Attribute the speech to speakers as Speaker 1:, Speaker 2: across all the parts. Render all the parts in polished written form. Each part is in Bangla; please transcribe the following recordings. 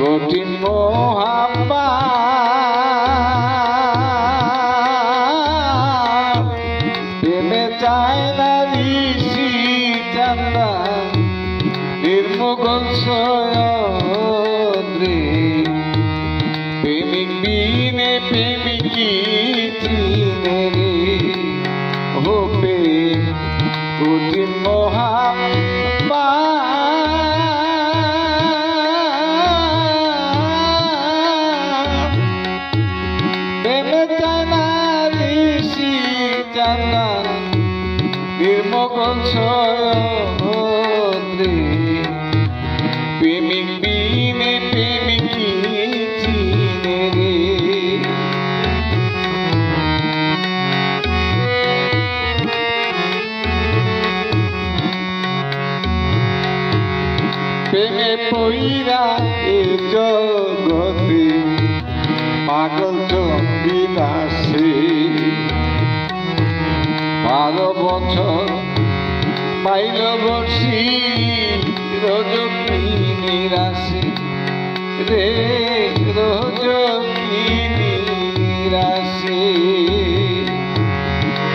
Speaker 1: কঠিন মোহাব্বত প্রেমে চায় না ঋষি চান্দা নির্মোগল সয়দ্রে প্রেমিক বিনে প্রেমিকি চিনে রে ও প্রেম কঠিন মোহাব্বত প্রেমে চায় না ঋষি চান্দা নির্মোগল সয়দ্রে প্রেমিক বিনে প্রেমিকি চিনে রে প্রেমে পইরা এ জগতে পাগল চন্দিদাসে 12 বছর পাইল বর্ষি রজনী রাশি রে রজনী রাশি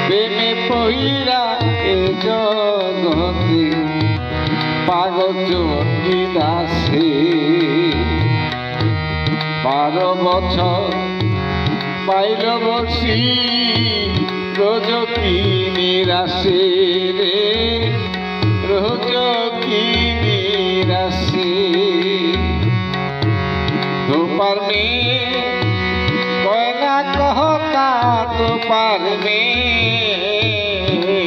Speaker 1: প্রেমে পইরা এ জগতে পাগল চন্ডী দাসে 12 বছর পাইল বর্ষি রজনী রাশি রে রজনী রাশি ধোপার মেয়ে কয়না কহতা ধোপার মেয়ে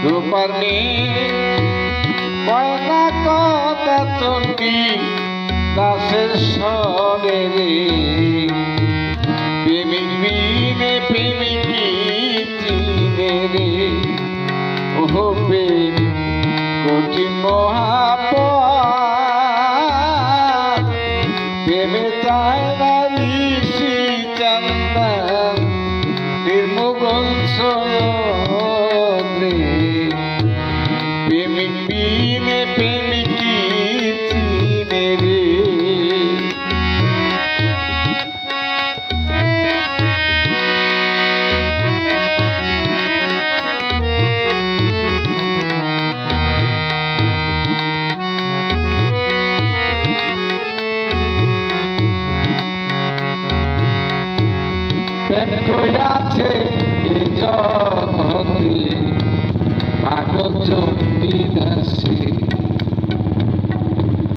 Speaker 1: ধোপার মেয়ে কয়না কথা চন্ডী দাসের সরে রে প্রেমিক বিনে প্রেমিকি চিনে রে ও প্রেম কঠিন মোহাব্বত প্রেমে চায় না ঋষি চান্দা নির্মোগল সয়দ্রে প্রেমিক বিনে প্রেমিকি চিনে রে প্রেম কইরাছে এ জগতে পাগল চন্ডী দাসে